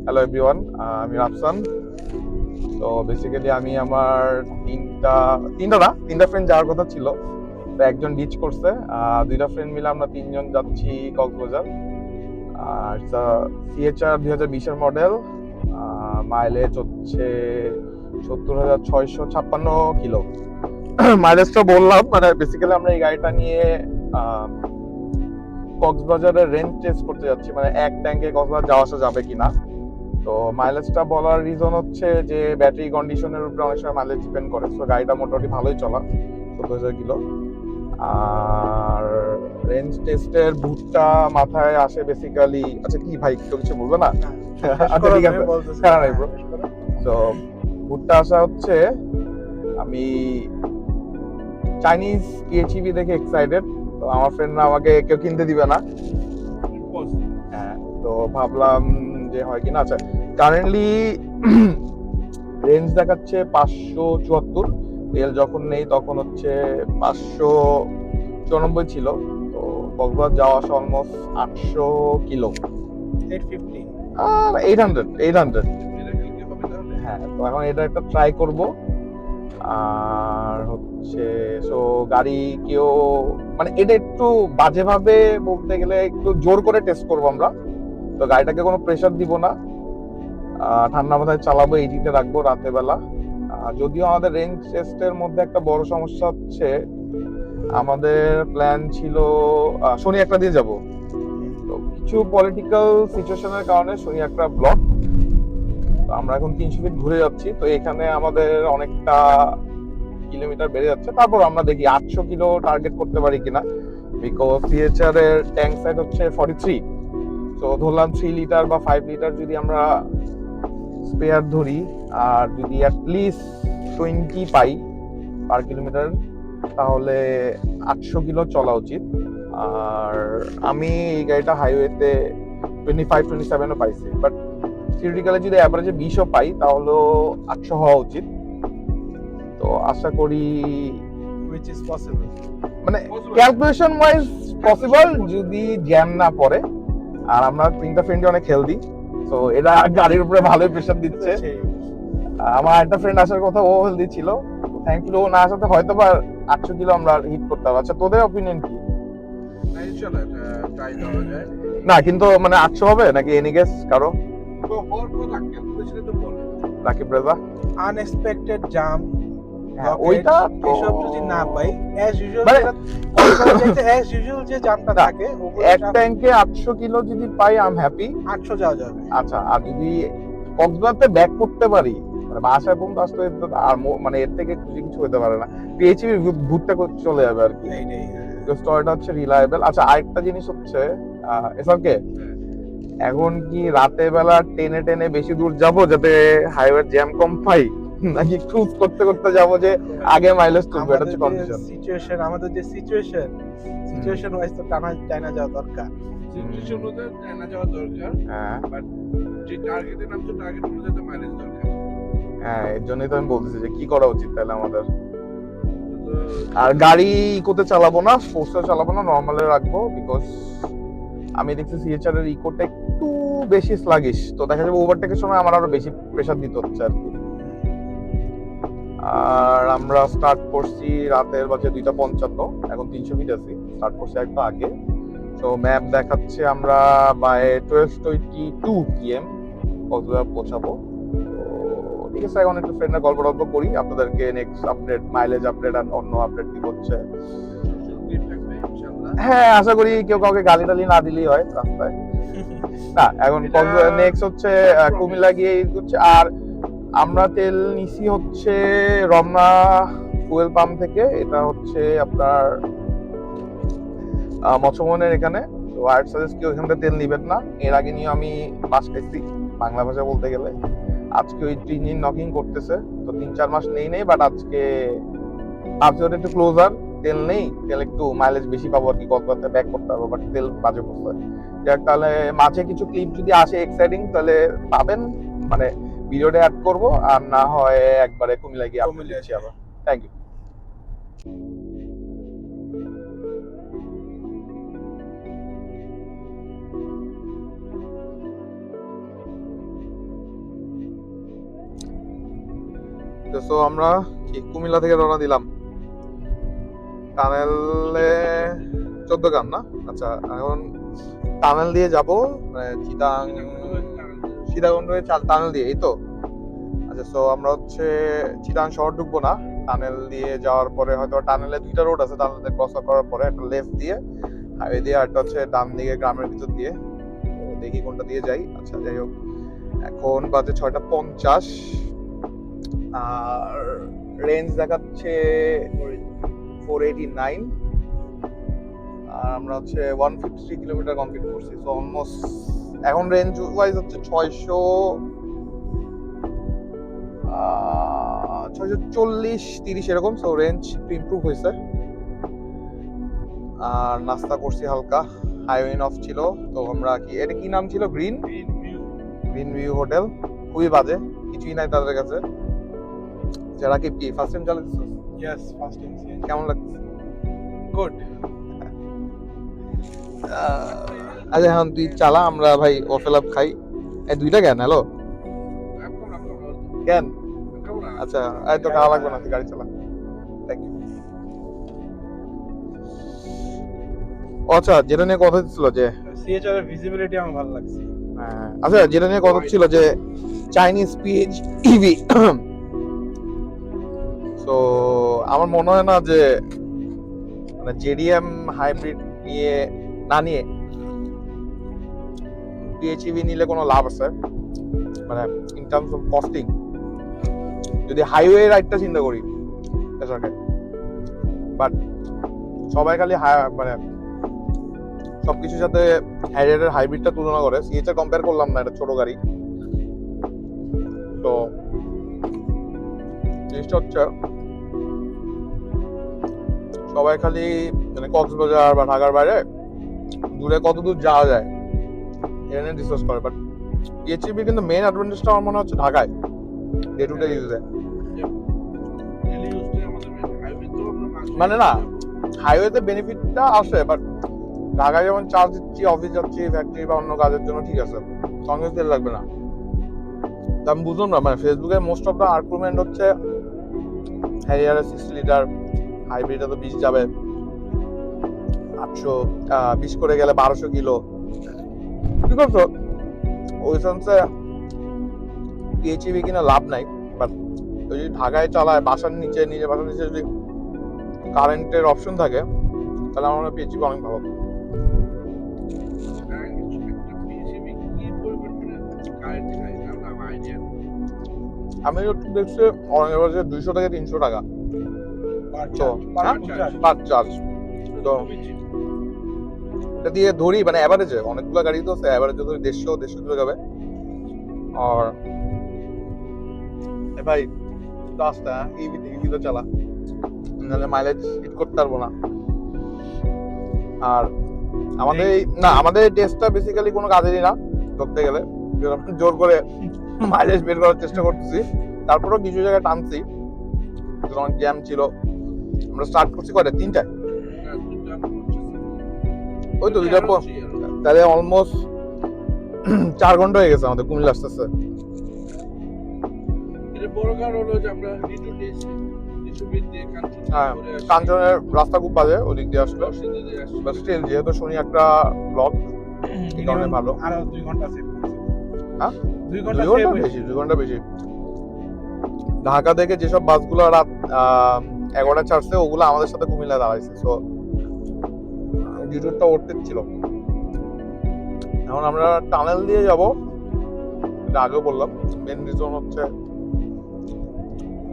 Hello everyone, আমি রাফসান। তো basically আমি আমার তিনটা ফ্রেন্ড যাওয়ার কথা ছিল, তো একজন ডিচ করছে। দুইটা ফ্রেন্ড মিলে আমরা তিনজন যাচ্ছি কক্সবাজার। আর সিএচআর 2020-এর মডেল, মাইলেজ হচ্ছে 70,656 কিলো। মাইলেজটা বললাম, মানে বেসিক্যালি আমরা এই গাড়িটা নিয়ে কক্সবাজারের রেঞ্জ টেস্ট করতে যাচ্ছি, মানে এক ট্যাঙ্কে কক্সবাজার যাওয়া আসা যাবে কিনা। তো মাইলেজটা বলার রিজন হচ্ছে যে ব্যাটারি কন্ডিশনের উপরে অনেক সময় মাইলেজ ডিপেন্ড করে। তো গাড়িটা মোটামুটি ভালোই চলা, 14,000 কিলো। আর রেঞ্জ টেস্টের ভুটটা মাথায় আসে বেসিক্যালি। আচ্ছা কি ভাই, কেউ কিছু বলবে না? আচ্ছা ঠিক আছে, হ্যাঁ নাই ব্রো। তো ভুটটা আসা হচ্ছে, আমি চাইনিজ পিএইচইভি দেখে এক্সাইটেড। তো আমার ফ্রেন্ডরা আমাকে কেউ কিনতে দিবে না। হ্যাঁ, তো ভাবলাম যে হয় কিনা। আচ্ছা, কারেন্টলি রেঞ্জ দেখাচ্ছে 574, তেল যখন নেই তখন হচ্ছে 594 ছিল। তো কক্সবাজার যাওয়া আসা অলমোস্ট 800 কিলো, 800। হ্যাঁ, তো এখন এটা একটা ট্রাই করব। আর হচ্ছে সো গাড়ি কেউ, মানে এটা একটু বাজেভাবে বলতে গেলে একটু জোর করে টেস্ট করবো আমরা। তো গাড়িটাকে কোনো প্রেসার দিব না, ঠান্ডা মাথায় চালাবো, এইটিতে রাখবো রাতের বেলা। যদিও আমাদের রেঞ্জ টেস্টের মধ্যে একটা বড় সমস্যা হচ্ছে, আমাদের প্ল্যান ছিল শনি একটা দিয়ে যাব। তো কিছু পলিটিক্যাল সিচুয়েশনের কারণে শনি একটা ব্লক। আমরা এখন 300 ফিট ঘুরে যাচ্ছি, তো এখানে আমাদের অনেকটা কিলোমিটার বেড়ে যাচ্ছে। তারপর আমরা দেখি 800 কিলো টার্গেট করতে পারি কিনা, বিকজ সিএচআর এর ট্যাঙ্ক সাইজ হচ্ছে 43। তো ধরলাম 3 লিটার বা 5 লিটার যদি আমরা স্পেয়ার ধরি, আর যদি অ্যাটলিস্ট 20 পাই পার কিলোমিটার, তাহলে 800 কিলো চলা উচিত। আর আমি এই গাড়িটা হাইওয়েতে 25-27ও পাইছি, বাট থিওরিটিক্যালি যদি অ্যাভারেজে 20ও পাই তাহলেও 800 হওয়া উচিত। তো আশা করি মানে ক্যালকুলেশন ওয়াইজ পসিবল, যদি জ্যাম না পড়ে। আর আমরা তিনটা ফ্রেন্ড অনেক হেলদি, তো এরা গাড়ির উপরে ভালোই প্রেশার দিচ্ছে। আমার একটা ফ্রেন্ড আসার কথা, ও হেলদি ছিল। থ্যাঙ্কফুলি ও না আসাতে হয়তো বা 800 কিলো আমরা হিট করতে পারবো। আচ্ছা, তোদের অপিনিয়ন কি? না কিন্তু মানে 800 হবে নাকি? এনি গেস কারো? রাকিব রেজা। আনএক্সপেক্টেড জাম, ওইটা এসব যদি না পাই, অ্যাজ ইউজুয়াল মানে অ্যাজ ইউজুয়াল যে জামটা থাকে, এক ট্যাঙ্কে 800 কিলো যদি পাই আই এম হ্যাপি। 800 যাওয়া যাবে। আচ্ছা, আর যদি কক্সবাজারতে ব্যাক করতে পারি, মানে বাসায় পর্যন্ত আসতে, আর মানে এর থেকে খুশি কিছু হতে পারে না। পিএইচইবি ভুটটা চলে যাবে আর কি। স্টোরিটা হচ্ছে রিলায়েবল। আচ্ছা, আরেকটা জিনিস হচ্ছে, এসবকে এখন কি রাতের বেলা টেনে টেনে বেশি দূর যাব যাতে হাইওয়ে জ্যাম কম পাই, নাকি ক্রুজ করতে করতে যাব যে আগে মাইলেজ তুলবো? এটা হচ্ছে কনফিউশন। আমাদের যে সিচুয়েশন ওয়াইজ তো চায়না যাওয়া দরকার। সিচুয়েশন অনুযায়ী চায়না যাওয়া দরকার, বাট যে টার্গেটে নামছে টার্গেট অনুযায়ী মাইলেজ দরকার। হ্যাঁ, এর জন্যই তো আমি বলতেছি যে কি করা উচিত তাহলে আমাদের। আর গাড়ি ইকোতে চালাবো না, ফোর্সে চালাবো না, নর্মালে রাখবো, বিকজ আমি দেখছি সিএচআর এর ইকোটা একটু বেশি স্লাগিশ। তো দেখা যাবে ওভারটেকের সময় আমার আরো বেশি প্রেসার দিতে হচ্ছে আর কি। আর আমরা স্টার্ট করছি রাতের বাজে 2:55, এখন 300 ফিট আছি, স্টার্ট করছি একটু আগে। তো ম্যাপ দেখাচ্ছে আমরা বাই 12:22 PM কক্সবাজার পৌঁছাবো। তো ঠিক আছে, এখন একটু ফ্রেন্ডরা গল্প টল্প করি, আপনাদেরকে নেক্সট আপডেট, মাইলেজ আপডেট আর অন্য আপডেট কি হচ্ছে। হ্যাঁ, আশা করি কেউ কাউকে গালি টালি না দিলেই হয় রাস্তায়। না, এখন নেক্সট হচ্ছে কুমিল্লা গিয়ে হচ্ছে। আর আমরা তেল নিছি হচ্ছে রমনা ফুয়েল পাম্প থেকে। এটা হচ্ছে আপনার মৎস্যমনের এখানে। তো আই সাজেস্ট কেউ এখান থেকে তেল নিবেন না। এর আগে নিয়ে আমি বাস খাইছি, বাংলা ভাষা বলতে গেলে। আজকে ওই ইঞ্জিন নকিং করতেছে, তো 3-4 মাস নেই, বাট আজকে ভাবছি একটু ক্লোজার, তেল নেই, তেল একটু মাইলেজ বেশি পাবো আর কি, কক্সবাজার ব্যাক করতে পারবো, বাট তেল বাজে পড়ছে। যাক, তাহলে মাঝে কিছু ক্লিপ যদি আসে এক্সাইটিং তাহলে পাবেন, মানে ভিডিওটা অ্যাড করবো। আর না হয় একবারে কুমিল্লা গিয়ে আপলোড দিচ্ছি আবার। Thank you. সো আমরা কুমিল্লা থেকে রওনা দিলাম টানেলে 14 গ্রাম না, আচ্ছা এখন টানেল দিয়ে যাব সীতাকুণ্ড হয়ে টানেল দিয়ে, এই তো। আচ্ছা সো আমরা হচ্ছে চিটাং শহর ঢুকবো না, টানেল দিয়ে যাওয়ার পরে হয়তো টানেলে 2টা রোড আছে, টানেল দিয়ে ক্রস করার পরে একটা লেফট দিয়ে হাইওয়ে দিয়ে, একটা হচ্ছে ডান দিকে গ্রামের ভিতর দিয়ে। দেখি কোনটা দিয়ে যাই। আচ্ছা যাই হোক, এখন বাজে 6:50 আর রেঞ্জ দেখাচ্ছে 489 আর আমরা হচ্ছে 153 কিলোমিটার কমপ্লিট করছি। সো অলমোস্ট এখন রেঞ্জ ওয়াইজ হচ্ছে 640-30 এরকম। সো রেঞ্জ একটু ইমপ্রুভ হয়েছে। আর নাস্তা করছি হালকা, হাইওয়ে অফ ছিল। তো আমরা এটা কি নাম ছিল? Green view hotel. খুবই বাজে, কিছুই নাই তাদের কাছে। যারা কি ফার্স্ট টাইম চালাচ্ছিস? Yes, first time. কেমন লাগছে? গুড। আচ্ছা এখন তুই চালা, আমরা ভাই ওফেল আপ খাই। এই 2টা কেন? হ্যালো কেন? আচ্ছা এই তো খাওয়া লাগবে না, তুই গাড়ি চালা। Thank you. আচ্ছা যেটা নিয়ে কথা ছিল যে সিএচআর এর ভিজিবিলিটি আমার ভালো লাগছে। আচ্ছা যেটা নিয়ে কথা ছিল যে চাইনিজ পিএইচ ইভি, তো আমার মনে হয় না যে মানে জেডিএম হাইব্রিড নিয়ে না নিয়ে পিএইচইভি নিলে কোনো লাভ আছে, মানে ইন টার্মস অফ কস্টিং। যদি হাইওয়ে রাইডটা চিন্তা করি বাট সবাই খালি মানে সবকিছুর সাথে হ্যারিয়ারের হাইব্রিডটা তুলনা করে। সিএচআর কম্পেয়ার করলাম না, এটা ছোট গাড়ি। তো জিনিসটা হচ্ছে সবাই খালি মানে কক্সবাজার বা ঢাকার বাইরে দূরে কত দূর যাওয়া যায় এটা নিয়ে ডিসকাস করে। বাট পিএইচইভি কিন্তু মেইন অ্যাডভান্টেজটা আমার মনে হচ্ছে ঢাকায় ডে টু ডে ইউজে। মানে না, হাইওয়েতে বেনিফিটটা আসে, বাট ঢাকায় যেমন চার্জ দিচ্ছি, অফিস যাচ্ছি, ফ্যাক্টরি বা অন্য কাজের জন্য, ঠিক আছে, সঙ্গে তেল লাগবে না। তো আমি বুঝলাম না, মানে ফেসবুকে মোস্ট অফ দ্য আর্গুমেন্ট হচ্ছে হ্যারিয়ারে 60 লিটার, হাইব্রিডে তো 20 যাবে, 820 করে গেলে 1200 কিলো। ঠিক আছে, ওই সেন্সে পিএইচইভি কিনা লাভ নাই। বাট যদি ঢাকায় চালায় বাসার নিচে, নিজের বাসার নিচে যদি কারেন্টের অপশন থাকে, তাহলে আমার মনে হয় পিএইচইভি অনেক ভালো। আমি একটু দেখছি অনেক বাজে 200 থেকে 300 টাকা পার চার্জ। তো এটা দিয়ে ধরি মানে অ্যাভারেজে, অনেকগুলো গাড়ি তো অ্যাভারেজে ধরি 150 চলে যাবে। আর ভাই তো আসতে ইভি তো চালা, নাহলে মাইলেজ হিট করতে পারবো না। আর আমাদের টেস্টটা বেসিক্যালি কোনো কাজেরই না ধরতে গেলে, জোর করে মাইলেজ বের করার চেষ্টা করতেছি। তারপরেও কিছু জায়গায় টানছি, অনেক জ্যাম ছিল। আমরা স্টার্ট করছি কয়টা? 3টায়। ওই তো 2টা, তাহলে অলমোস্ট 4 ঘন্টা হয়ে গেছে আমাদের কুমিল্লা আসতেছে। হ্যাঁ, কাঞ্চনের রাস্তা খুব বাজে ওদিক দিয়ে আসলে, স্টিল যেহেতু শুনি একটা ব্লক, এই কারণে ভালো। আর 2 ঘন্টা সেভ। হ্যাঁ 2 ঘন্টা বেশি। ঢাকা থেকে যেসব বাসগুলো রাত 11টা ছাড়ছে, ওগুলো আমাদের সাথে কুমিল্লা দাঁড়াইছে। সো ডিউটিটা ওঠতে ছিল। এখন আমরা টানেল দিয়ে যাব, এটা আগেও বললাম। মেন রিজন হচ্ছে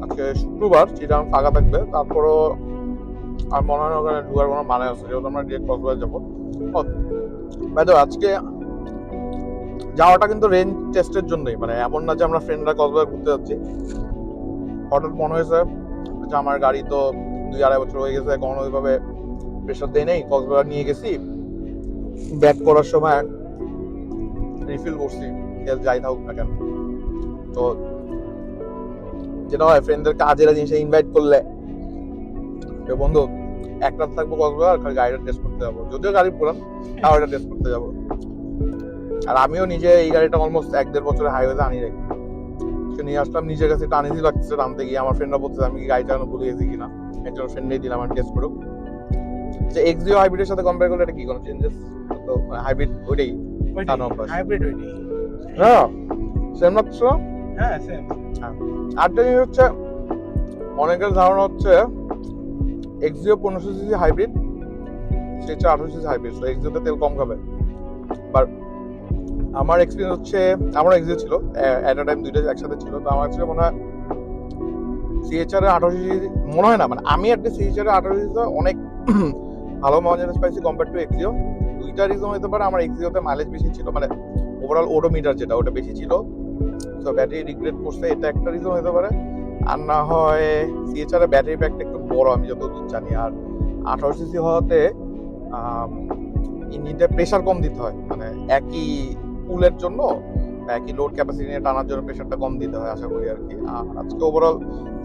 আজকে শুক্রবার, চিটাং ফাঁকা থাকবে। তারপরও আর মনে হয় ওখানে ঢুকার কোনো মানে আছে, যেহেতু আমরা ডিরেক্ট কক্সবাজার যাবো। আজকে যাওয়াটা কিন্তু রেঞ্জ টেস্টের জন্যই, মানে এমন না যে আমরা ফ্রেন্ডরা কক্সবাজার ঘুরতে যাচ্ছি। হঠাৎ মনে হয়েছে যে আমার গাড়ি তো 2-2.5 বছর হয়ে গেছে, কখনো ওইভাবে প্রেশার দেয় নেই। কক্সবাজার নিয়ে গেছি, ব্যাক করার সময় রিফিল করছি, যাই থাকুক না কেন। তো যেটা হয়, ফ্রেন্ডদের কাজের জিনিসে ইনভাইট করলে, বন্ধু এক রাত থাকবো কক্সবাজার, খালি গাড়িটা টেস্ট করতে যাবো, যদিও গাড়ি পুরান, তাও এটা টেস্ট করতে যাবো। আর আমিও নিজে এই গাড়িটা অলমোস্ট 1-1.5 বছরের হাইওয়েতে আনি রাখি। নিয়ে আসলাম, নিজের কাছে একটু আনইজি লাগছে টানতে গিয়ে। আমার ফ্রেন্ডরা বলছে আমি কি গাড়ি চালানো ভুলে গেছি কিনা, একজন ফ্রেন্ডই দিলাম আমি টেস্ট করুক যে এক্সিও হাইব্রিডের সাথে কম্পেয়ার করলে এটা কি কোনো চেঞ্জেস? তো হাইব্রিড ওইটাই তার অভ্যাস। হাইব্রিড ওইটাই। হ্যাঁ সেম লাগছে। হ্যাঁ সেম। আরেকটা জিনিস হচ্ছে অনেকের ধারণা হচ্ছে এক্সিও 1500 সিসি হাইব্রিড, সেটা 1800 সিসি হাইব্রিড, তো এক্সিওতে তেল কম খাবে। বাট আমার এক্সপিরিয়েন্স হচ্ছে, আমার এক্সিও ছিল এট আ টাইম দুইটা একসাথে ছিল, তো আমার কাছে মনে হয় সিএচআর এর 1800 সিসি মনে হয় না, মানে আমি একটা সিএচআর এর 1800 সিসি অনেক ভালো মাইলেজ পাইছি কম্পেয়ার টু এক্সিও। দুইটা রিজন হতে পারে, আমার এক্সিওতে মাইলেজ বেশি ছিল, মানে ওভারঅল ওডোমিটার যেটা ওটা বেশি ছিল, তো ব্যাটারি রিগ্রেট করছে, এটা একটা রিজন হতে পারে। আর না হয় সিএচআর এর ব্যাটারি প্যাকটা একটু বড় আমি যতদূর জানি, আর 1800 সিসি হওয়াতে ইঞ্জিনটা প্রেসার কম দিতে হয়, মানে একই পুলের জন্য একই লোড ক্যাপাসিটি নিয়ে টানার জন্য প্রেসারটা কম দিতে হয় আশা করি আর কি। আর আজকে ওভারঅল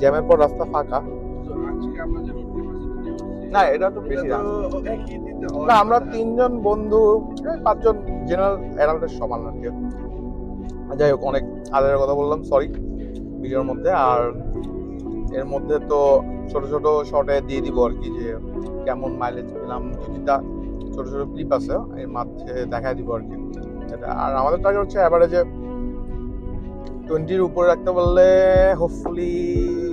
জ্যামের পর রাস্তা ফাঁকা। তো আজকে আমরা যে রোড ক্যাপাসিটি না এটা তো বেশি না, একই দিতে হয় না আমরা 3 জন বন্ধু 5 জন জেনারেল অ্যারাউন্ডের সমান আর কি। যাই হোক অনেক আলাদা কথা বললাম, সরি ভিডিওর মধ্যে। আর এর মধ্যে তো ছোট ছোট শর্টে দিয়ে দিব আর কি যে কেমন মাইলেজ পেলাম, দুইটা ছোট ছোট ক্লিপ আছে এর মধ্যে দেখাই দিব আর কি। আর আমাদের টার্গেট হচ্ছে অ্যাভারেজে 20-র উপরে রাখতে পারলে হোপফুলি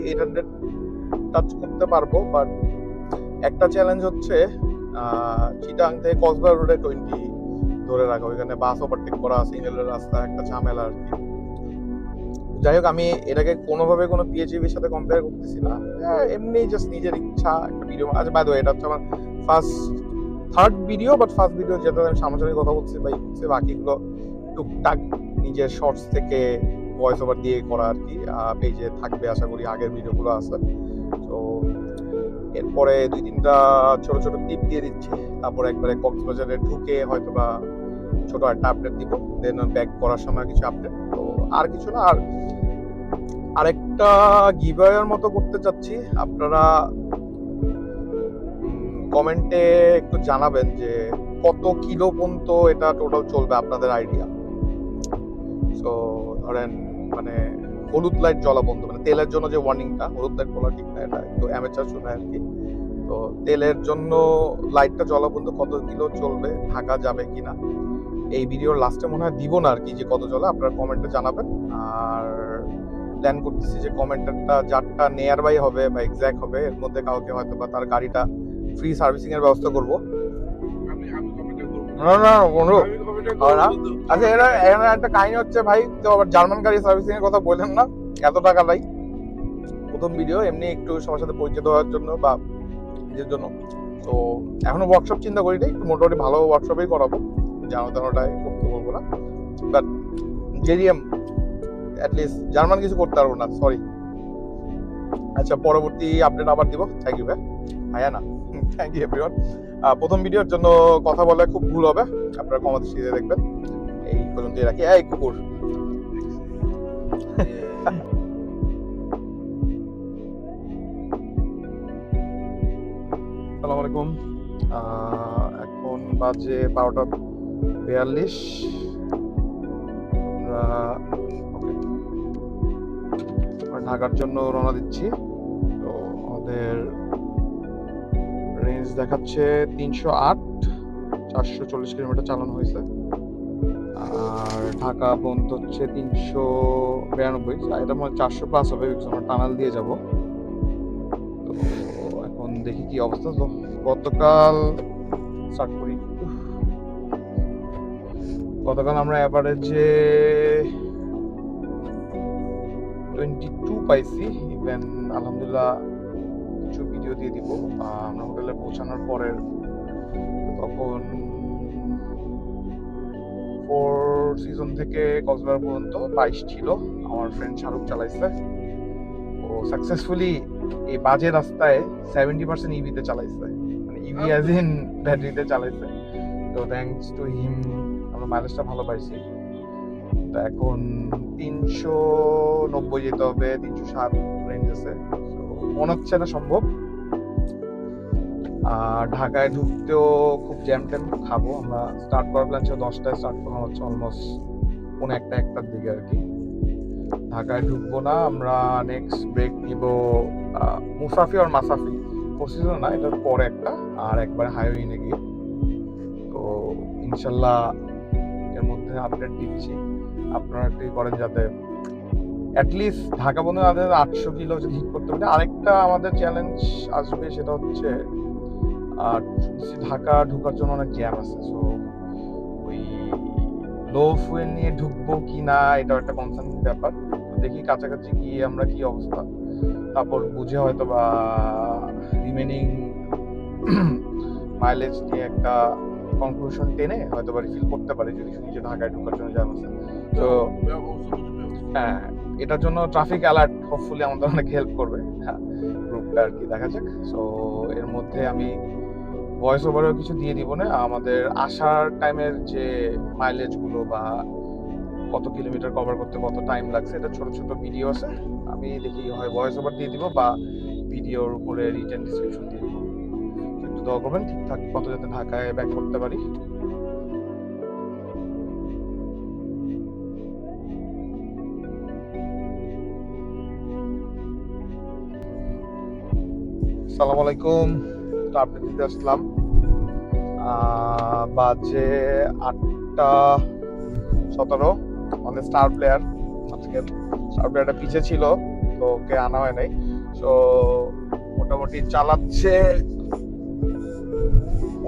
800 টাচ করতে পারবো। বাট একটা চ্যালেঞ্জ হচ্ছে চিটাং থেকে কক্সবাজার রোডে 20 ধরে রাখা, ওইখানে বাস ওভারটেক করা, সিঙ্গেলের রাস্তা, একটা ঝামেলা আর কি। যাই হোক আমি এটাকে কোনোভাবে কোনো পিএইচইভির সাথে কম্পেয়ার করতেছি না, এমনি জাস্ট নিজের ইচ্ছা একটা ভিডিও। আচ্ছা বাই দ্য ওয়ে এটা হচ্ছে আমার third video, but first video যেটা আমি সামনাসামনি কথা বলছি বা বাকিগুলো টুকটাক নিজের শর্টস থেকে ভয়েস ওভার দিয়ে করা আর কি। পেজে থাকবে আশা করি, আগের ভিডিওগুলো আছে। তো এরপরে 2-3টা ছোট ছোট টিপ দিয়ে দিচ্ছি, তারপর একবারে কক্সবাজারে ঢুকে হয়তো বা ছোট একটা আপডেট দিব, দেন ব্যাক করার সময় কিছু আপডেট। তো আর কিছু না। আর আরেকটা গিভঅ্যাওয়ের মতো করতে চাচ্ছি, আপনারা কমেন্টে একটু জানাবেন যে কত কিলো পর্যন্ত এটা টোটাল চলবে আপনাদের আইডিয়া। সো ধরেন মানে হলুদ লাইট জ্বলা বন্ধ, মানে তেলের জন্য যে ওয়ার্নিংটা, হলুদ লাইট বলা ঠিক না, এটা একটু অ্যামেচার শোনায় আর কি। তো তেলের জন্য লাইটটা জ্বলা বন্ধ কত কিলো চলবে, থাকা যাবে কিনা, এই ভিডিওর লাস্টে মনে হয় দিব না আর কি যে কত চলে, আপনারা কমেন্টে জানাবেন। আর প্ল্যান করতেছি যে কমেন্টারটা যারটা নিয়ার বাই হবে বা এক্স্যাক্ট হবে এর মধ্যে কাউকে হয়তো বা তার গাড়িটা ফ্রি সার্ভিসিং এর ব্যবস্থা করব। আমি কমেন্ট করব না না বন্ধু, আমি কমেন্ট হয় না। করব। আচ্ছা এখানে একটা কাহিনী হচ্ছে ভাই, তো আবার জার্মান গাড়ি সার্ভিসিং এর কথা বললেন না, এত টাকা নাই। প্রথম ভিডিও এমনি একটু সবার সাথে পরিচিত হওয়ার জন্য বা নিজের জন্য। তো এখনো ওয়ার্কশপ চিন্তা করি নাই, একটু মোটামুটি ভালো ওয়ার্কশপেই করাবো, জানো তেনোটাই করতে বলবো না। বাট জেডিএম অ্যাটলিস্ট জার্মান কিছু করতে পারবো না, সরি। আচ্ছা পরবর্তী আপডেট আবার দিব। থ্যাংক ইউ ভাইয়া না, থ্যাংক ইউ এভরিওয়ান। প্রথম ভিডিওর জন্য কথা বলে খুব ভুল হবে, আপনারা কমাতে শিখে দেখবেন। এই পর্যন্তই রাখি। এই কুকুর আসসালামু আলাইকুম। এখন বাজে 12:42। আমরা ঢাকার জন্য রওনা দিচ্ছি। তো আমাদের রেঞ্জ দেখাচ্ছে 308, 440 কিলোমিটার চালানো হয়েছে। আর ঢাকা পর্যন্ত হচ্ছে 392, এটা মানে 400+ হবে, আমরা টানেল দিয়ে যাব। তো এখন দেখি কি অবস্থা। তো গতকাল স্টার্ট করি। গতকাল আমরা অ্যাভারেজে 22 পাইছি। ইভেন আলহামদুলিল্লাহ কিছু ভিডিও দিয়ে দিব আমরা হোটেলে পৌঁছানোর পরের। তখন 4 সিজন থেকে কক্সবাজার পর্যন্ত 22 ছিল। আমার ফ্রেন্ড শাহরুখ চালাইছে, ও সাকসেসফুলি এই বাজে রাস্তায় 70% ইভিতে চালাইছে, মানে ইভি অ্যাজ ইন ব্যাটারিতে চালাইছে। তো থ্যাঙ্কস টু হিম আমরা মাইলেজটা ভালো পাইছি। তো এখন 390 যেতে হবে, 307 রেঞ্জ আছে, মনে হচ্ছে না সম্ভব। আর ঢাকায় ঢুকতেও খুব জ্যাম ট্যাম খাবো। আমরা স্টার্ট করার প্ল্যান ছিল 10টায়, স্টার্ট করলাম হচ্ছে অলমোস্ট 1:01-1টার দিকে আর কি। ঢাকায় ঢুকবো না, আমরা নেক্সট ব্রেক নিব মুসাফি আর মাসাফি, পসিজন না, এটার পরে একটা, আর একবার হাইওয়ে গিয়ে। তো ইনশাল্লাহ এর মধ্যে আপডেট দিচ্ছি, আপনারা একটু করেন যাতে অ্যাটলিস্ট ঢাকা বন্ধু আমাদের 800 কিলো যদি হিট করতে পারে। আরেকটা আমাদের চ্যালেঞ্জ আসবে, সেটা হচ্ছে ঢাকা ঢোকার জন্য অনেক জ্যাম আছে, সো ওই লো ফুয়েল নিয়ে ঢুকবো কি না এটাও একটা কনসার্ন ব্যাপার। তো দেখি কাছাকাছি গিয়ে আমরা কি অবস্থা, তারপর বুঝে হয়তো বা রিমেনিং মাইলেজ নিয়ে একটা কনক্লুশন টেনে হয়তো বা রিফিল করতে পারি যদি শুনি যে ঢাকায় ঢোকার জন্য জ্যাম আছে। তো হ্যাঁ, এটার জন্য ট্রাফিক অ্যালার্ট হোপফুলি আমাদের অনেক হেল্প করবে, হ্যাঁ গ্রুপটা আর কি, দেখা যাক। সো এর মধ্যে আমি ভয়েস ওভারেও কিছু দিয়ে দিব না, আমাদের আসার টাইমের যে মাইলেজ গুলো বা কত কিলোমিটার কভার করতে কত টাইম লাগছে, এটা ছোট ছোট ভিডিও আছে, আমি দেখি হয় ভয়েস ওভার দিয়ে দিব বা ভিডিওর উপরে রিটেন ডিসক্রিপশন দিয়ে দিব। একটু দোয়া করবেন ঠিকঠাক মতো যাতে ঢাকায় ব্যাক করতে পারি। আসসালামু আলাইকুম, আপডেট দিতে আসলাম। বাজে 8:17। আমাদের স্টার প্লেয়ার, আজকের স্টার প্লেয়ারটা পিছে ছিল, তো ওকে আনা হয় নাই। সো মোটামুটি চালাচ্ছে,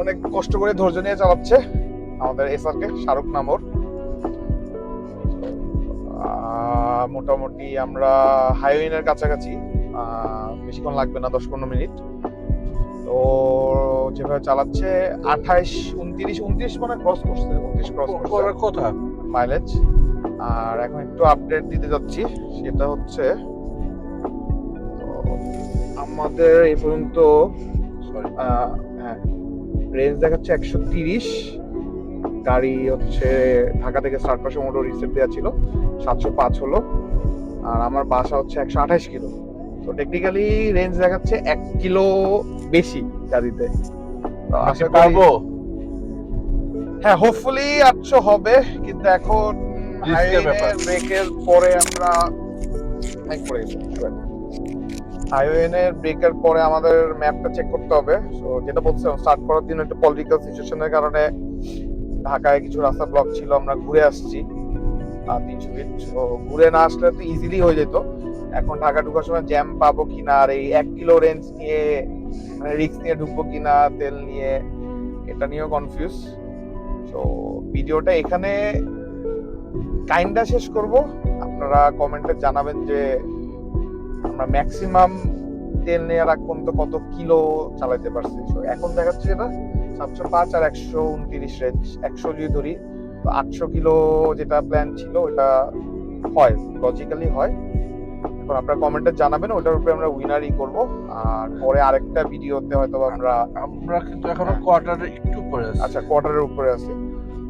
অনেক কষ্ট করে ধৈর্য নিয়ে চালাচ্ছে আমাদের এসআরকে, শাহরুখ নামর। মোটামুটি আমরা হাইওয়ের কাছাকাছি, বেশিক্ষণ লাগবে না, 10-15 মিনিট। তো যেভাবে চালাচ্ছে 28-29 মানে ক্রস করছে, 29 ক্রস করার কথা মাইলেজ। আর এখন একটু আপডেট দিতে যাচ্ছি, সেটা হচ্ছে আমাদের এই পর্যন্ত হ্যাঁ রেঞ্জ দেখাচ্ছে 130, গাড়ি হচ্ছে ঢাকা থেকে স্টার্ট করার সময় মোটর রিসেট দেওয়া ছিল, 705 হলো, আর আমার বাসা হচ্ছে 128 কিলো। তো টেকনিক্যালি রেঞ্জ দেখাচ্ছে 1 কিলো বেশি গাড়িতে। তো আশা করবো হ্যাঁ হোপফুলি 800 হবে, কিন্তু এখন ব্রেকের পরে আমরা হাইওয়েনের ব্রেকের পরে আমাদের ম্যাপটা চেক করতে হবে। সো যেটা বলছিলাম, স্টার্ট করার দিন একটা পলিটিক্যাল সিচুয়েশনের কারণে ঢাকায় কিছু রাস্তা ব্লক ছিল, আমরা ঘুরে আসছি 300 ফিট। তো ঘুরে না আসলে তো ইজিলি হয়ে যেত। এখন ঢাকা ঢুকার সময় জ্যাম পাবো কিনা, আর এই 1 কিলো রেঞ্জ নিয়ে মানে রিস্ক নিয়ে ঢুকবো কিনা তেল নিয়ে, এটা নিয়েও কনফিউজ। তো ভিডিওটা এখানে কাইন্ডা শেষ করব। আপনারা কমেন্টে জানাবেন যে আমরা ম্যাক্সিমাম তেল নেওয়ার আগ পর্যন্ত কত কিলো চালাতে পারছি। এখন দেখাচ্ছে এটা 705 আর 129 রেঞ্জ, 100 যদি ধরি তো 800 কিলো যেটা প্ল্যান ছিল ওটা হয়, লজিক্যালি হয়। এখন আপনারা কমেন্টে জানাবেন, ওটার উপরে আমরা উইনারই করব। আর পরে আরেকটা ভিডিওতে হয়তো আমরা কিন্তু এখনো কোয়ার্টারের একটু উপরে আছি। আচ্ছা, কোয়ার্টারের উপরে আছি,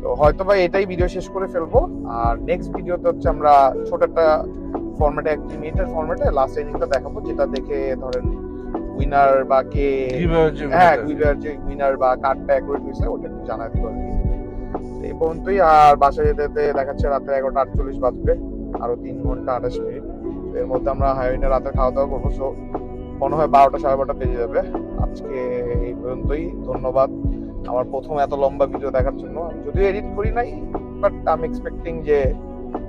তো হয়তো বা এটাই ভিডিও শেষ করে ফেলবো। আর নেক্সট ভিডিওতে হচ্ছে আমরা ছোট একটা ফরম্যাটে, 1 মিনিটের ফরম্যাটে লাস্ট ইনিংসটা দেখাবো, যেটা দেখে ধরেন উইনার বা কে, হ্যাঁ গিভার যে উইনার বা কার্ডটা অ্যাকুরেট হয়েছে ওটা একটু জানাই দিব আর কি। এই পর্যন্তই। আর বাসায় যেতে যেতে দেখাচ্ছে রাতে 11:48 বাজবে, আরো 3 ঘন্টা 28 মিনিট। এর মধ্যে আমরা হাইওয়ে রাতে খাওয়া দাওয়া করবো, সো মনে হয় 12টা 12:30 বেজে যাবে। আজকে এই পর্যন্তই, ধন্যবাদ আমার প্রথম এত লম্বা ভিডিও দেখার জন্য। আমি যদিও এডিট করি নাই, বাট আই এম এক্সপেক্টিং যে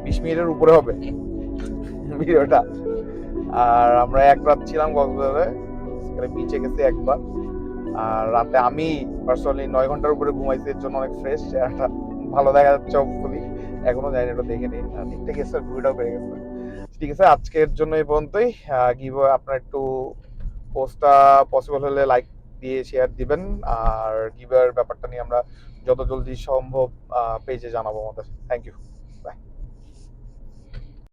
20 মিনিটের উপরে হবে ভিডিওটা। আর আমরা এক রাত ছিলাম কক্সবাজারে, বিচে গেছি একবার, আর রাতে আমি পার্সোনালি 9 ঘন্টার উপরে ঘুমাইছি, এর জন্য অনেক ফ্রেশ, চেহারাটা ভালো দেখা যাচ্ছে হোপফুলি। এখনো জানি না, এটা দেখে নিই, ঠিকঠাক গেছে, ঘুরেটাও পেয়ে গেছে। ঠিক আছে, আজকের জন্য এই পর্যন্তই। আপনার একটু পোস্টটা পসিবল হলে লাইক দিয়ে শেয়ার দিবেন, আর গিভের ব্যাপারটা নিয়ে আমরা যত জলদি সম্ভব পেজে জানাবো আমাদের। Thank you.